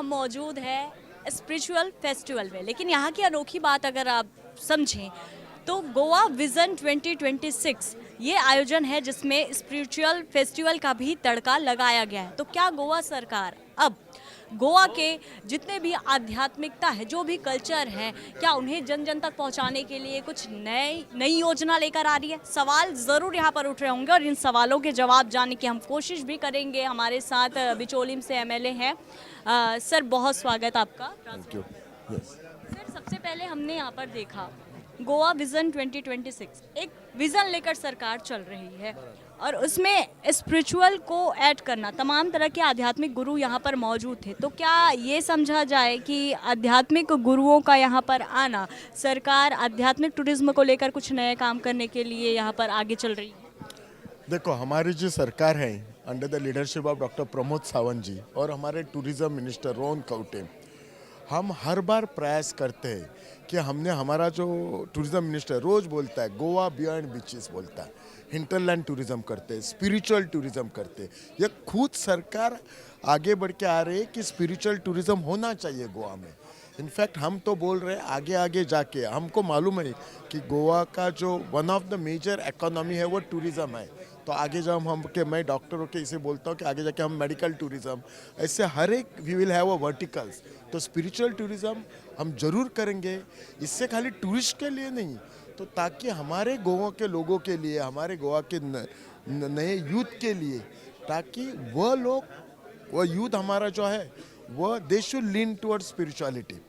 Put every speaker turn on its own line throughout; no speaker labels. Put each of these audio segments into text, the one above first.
हम मौजूद है स्पिरिचुअल फेस्टिवल में, लेकिन यहाँ की अनोखी बात अगर आप समझें तो गोवा विजन 2026 ये आयोजन है जिसमें स्पिरिचुअल फेस्टिवल का भी तड़का लगाया गया है। तो क्या गोवा सरकार अब गोवा के जितने भी आध्यात्मिकता है, जो भी कल्चर है, क्या उन्हें जन जन तक पहुंचाने के लिए कुछ नई योजना लेकर आ रही है? सवाल ज़रूर यहाँ पर उठ रहे होंगे और इन सवालों के जवाब जानने की हम कोशिश भी करेंगे। हमारे साथ बिचौलिम से एमएलए हैं। सर, बहुत स्वागत आपका।
Thank you.
सर, सबसे पहले हमने यहाँ पर देखा गोवा विजन 2026 एक विजन लेकर सरकार चल रही है और उसमें स्पिरिचुअल को ऐड करना, तमाम तरह के आध्यात्मिक गुरु यहाँ पर मौजूद थे। तो क्या ये समझा जाए कि आध्यात्मिक गुरुओं का यहाँ पर आना, सरकार आध्यात्मिक टूरिज्म को लेकर कुछ नए काम करने के लिए यहाँ पर आगे चल रही है?
देखो, हमारी जो सरकार है under the leadership of doctor Pramod Sawant ji और हमारे टूरिज्म मिनिस्टर रोहन खौटे, हम हर बार प्रयास करते हैं कि हमने हमारा जो टूरिज्म मिनिस्टर रोज बोलता है गोवा बियॉन्ड बीचेस बोलता है, हिंटरलैंड टूरिज्म करते हैं, स्पिरिचुअल टूरिज्म करते हैं। ये खुद सरकार आगे बढ़ के आ रही है कि स्पिरिचुअल टूरिज्म होना चाहिए गोवा में। इनफैक्ट हम तो बोल रहे हैं आगे आगे जाके, हमको मालूम है कि गोवा का जो one of the major economy है वो टूरिज्म है। तो आगे जब हम के मैं डॉक्टर होकर इसे बोलता हूँ कि आगे जाके हम मेडिकल टूरिज्म, ऐसे हर एक we will have a verticals. तो स्पिरिचुअल टूरिज्म हम जरूर करेंगे, इससे खाली टूरिस्ट के लिए नहीं, तो ताकि हमारे गोवा के लोगों के लिए, हमारे गोवा के नए यूथ के लिए, ताकि वह लोग, वह यूथ हमारा जो है वह they should lean toward spirituality.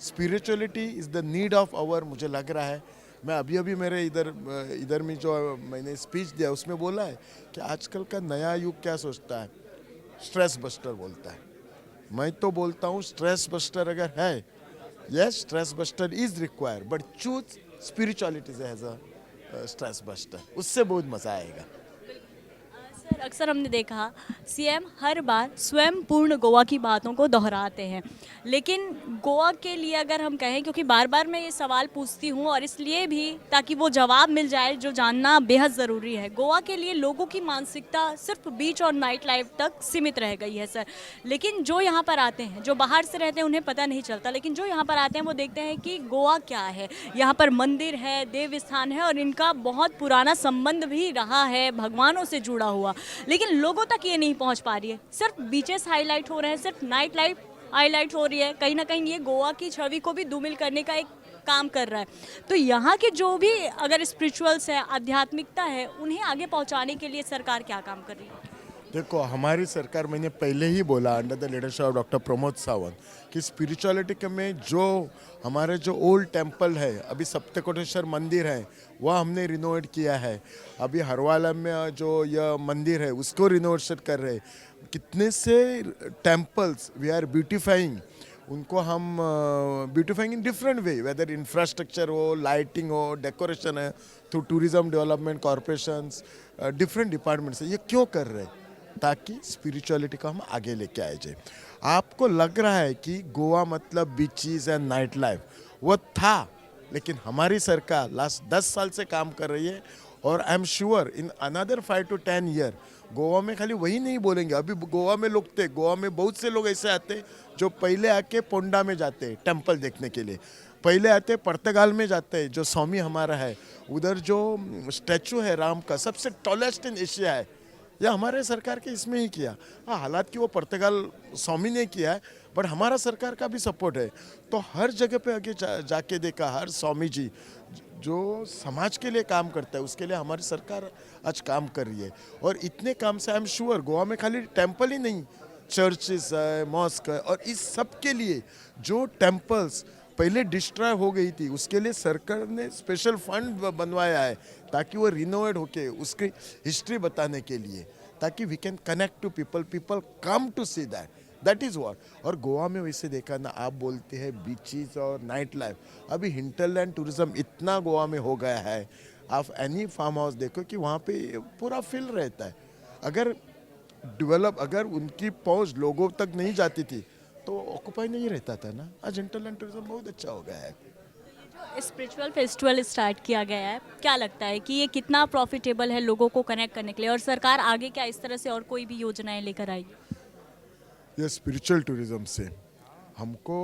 Spirituality is the need of hour. मुझे लग रहा है, मैं अभी मेरे इधर में जो मैंने स्पीच दिया उसमें बोला है कि आजकल का नया युग क्या सोचता है, स्ट्रेस बस्टर बोलता है। मैं तो बोलता हूँ स्ट्रेस बस्टर अगर है, yes stress buster is require, but choose spirituality as a stress buster, उससे बहुत मज़ा आएगा।
सर, अक्सर हमने देखा सीएम हर बार स्वयं पूर्ण गोवा की बातों को दोहराते हैं, लेकिन गोवा के लिए अगर हम कहें, क्योंकि बार बार मैं ये सवाल पूछती हूँ और इसलिए भी ताकि वो जवाब मिल जाए जो जानना बेहद ज़रूरी है, गोवा के लिए लोगों की मानसिकता सिर्फ बीच और नाइट लाइफ तक सीमित रह गई है सर। लेकिन जो यहाँ पर आते हैं, जो बाहर से रहते हैं उन्हें पता नहीं चलता, लेकिन जो यहाँ पर आते हैं वो देखते हैं कि गोवा क्या है। यहाँ पर मंदिर है, देव स्थान है और इनका बहुत पुराना संबंध भी रहा है भगवानों से जुड़ा हुआ, लेकिन लोगों तक ये नहीं पहुंच पा रही है। सिर्फ बीचेस हाईलाइट हो रहे हैं, सिर्फ नाइट लाइफ हाईलाइट हो रही है। कहीं ना कहीं ये गोवा की छवि को भी धूमिल करने का एक काम कर रहा है। तो यहाँ के जो भी अगर स्पिरिचुअल्स है, आध्यात्मिकता है, उन्हें आगे पहुंचाने के लिए सरकार क्या काम कर रही है?
देखो, हमारी सरकार, मैंने पहले ही बोला under the leadership of doctor Pramod Sawant, कि स्पिरिचुअलिटी में जो हमारे जो ओल्ड टेम्पल है, अभी सप्तकोटेश्वर मंदिर है वह हमने रिनोवेट किया है। अभी हरवाला में जो यह मंदिर है उसको रिनोवेशन कर रहे हैं। कितने से टेम्पल्स वी आर ब्यूटिफाइंग, उनको हम beautifying in different way, whether infrastructure हो, लाइटिंग हो, डेकोरेशन है, through tourism development corporations, different departments है। ये क्यों कर रहे हैं? ताकि स्पिरिचुअलिटी को हम आगे लेके आए जाए। आपको लग रहा है कि गोवा मतलब बीचेस एंड नाइट लाइफ, वो था, लेकिन हमारी सरकार लास्ट 10 साल से काम कर रही है और I am sure in another 5 to 10 year Goa में खाली वही नहीं बोलेंगे। अभी गोवा में लोग थे, गोवा में बहुत से लोग ऐसे आते जो पहले आके पोंडा में जाते हैं टेम्पल देखने के लिए, पहले आते पुर्तगाल में जाते हैं, जो स्वामी हमारा है, उधर जो स्टैचू है राम का, सबसे टॉलेस्ट इन एशिया है, या हमारे सरकार के इसमें ही किया। हाँ, हालात कि वो पुर्तगाल स्वामी ने किया है, बट हमारा सरकार का भी सपोर्ट है। तो हर जगह पे आगे जाके देखा, हर स्वामी जी जो समाज के लिए काम करता है उसके लिए हमारी सरकार आज काम कर रही है। और इतने काम से आई एम श्योर गोवा में खाली टेम्पल ही नहीं, चर्चेस है, मॉस्क है, और इस सब के लिए जो टेम्पल्स पहले डिस्ट्रॉय हो गई थी उसके लिए सरकार ने स्पेशल फंड बनवाया है ताकि वो रिनोवेट होके उसकी हिस्ट्री बताने के लिए, ताकि we can connect to people, people come to see that is what. और गोवा में वैसे देखा ना, आप बोलते हैं बीचेस और नाइट लाइफ, अभी हिंटरलैंड टूरिज्म इतना गोवा में हो गया है। आप एनी फार्म हाउस देखो कि वहाँ पे पूरा फिल रहता है। अगर उनकी पहुँच लोगों तक नहीं जाती थी तो ऑक्यूपाई नहीं रहता था ना। आज हिंटरलैंड टूरिज्म बहुत अच्छा हो गया है।
स्पिरिचुअल फेस्टिवल स्टार्ट किया गया है, क्या लगता है कि ये कितना प्रॉफिटेबल है लोगों को कनेक्ट करने के लिए, और सरकार आगे क्या इस तरह से और कोई भी योजनाएं लेकर आएगी?
ये स्पिरिचुअल टूरिज्म से हमको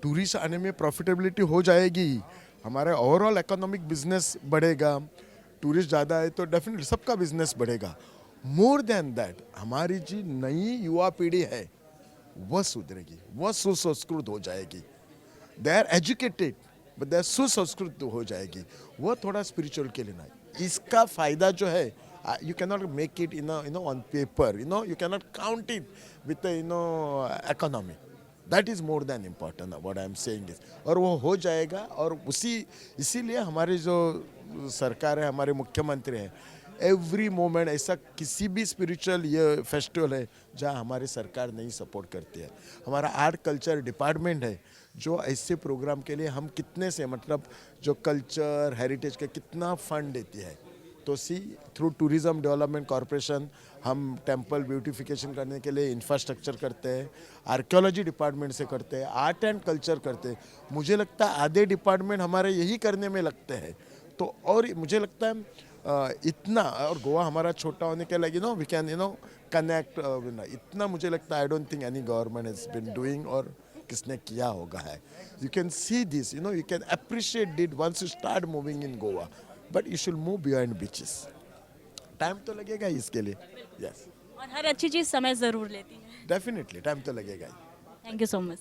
टूरिस्ट आने में प्रॉफिटेबिलिटी हो जाएगी, हमारा ओवरऑल इकोनॉमिक बिजनेस बढ़ेगा, टूरिस्ट ज़्यादा है तो डेफिनेटली सबका बिजनेस बढ़ेगा। मोर देन दैट हमारी जी नई युवा पीढ़ी है वह सुधरेगी, वह सुसंस्कृत हो जाएगी। They are educated but they are सुसंस्कृत हो जाएगी, वह थोड़ा स्पिरिचुअल के लिए नहीं। इसका फायदा जो है you cannot make it on paper, you cannot count it with the economy. That is more than important, what I am saying is, और वो हो जाएगा। और इसीलिए हमारी जो सरकार है, हमारे मुख्यमंत्री हैं, एवरी मोमेंट ऐसा किसी भी स्पिरिचुअल ये फेस्टिवल है जहाँ हमारी सरकार नहीं सपोर्ट करती है। हमारा आर्ट कल्चर डिपार्टमेंट है जो ऐसे प्रोग्राम के लिए हम कितने से मतलब जो कल्चर हेरिटेज का कितना फंड देती है। तो थ्रू टूरिज़्म डेवलपमेंट कॉरपोरेशन हम टेम्पल ब्यूटिफिकेशन करने के लिए इंफ्रास्ट्रक्चर करते हैं, आर्कियोलॉजी डिपार्टमेंट से करते हैं, आर्ट एंड कल्चर करते हैं। मुझे लगता है आधे डिपार्टमेंट हमारे यही करने में लगते हैं। तो और मुझे लगता है इतना, और गोवा हमारा छोटा होने के लिए वी कैन कनेक्ट इतना, मुझे लगता है I don't think any government has been doing और किसने किया होगा है। You can see this, you can appreciate it once you start moving in Goa, but you should move beyond beaches. Time तो लगेगा ही इसके लिए, यस।
और हर अच्छी चीज़ समय ज़रूर लेती है।
डेफिनेटली टाइम तो लगेगा ही।
Thank you so much.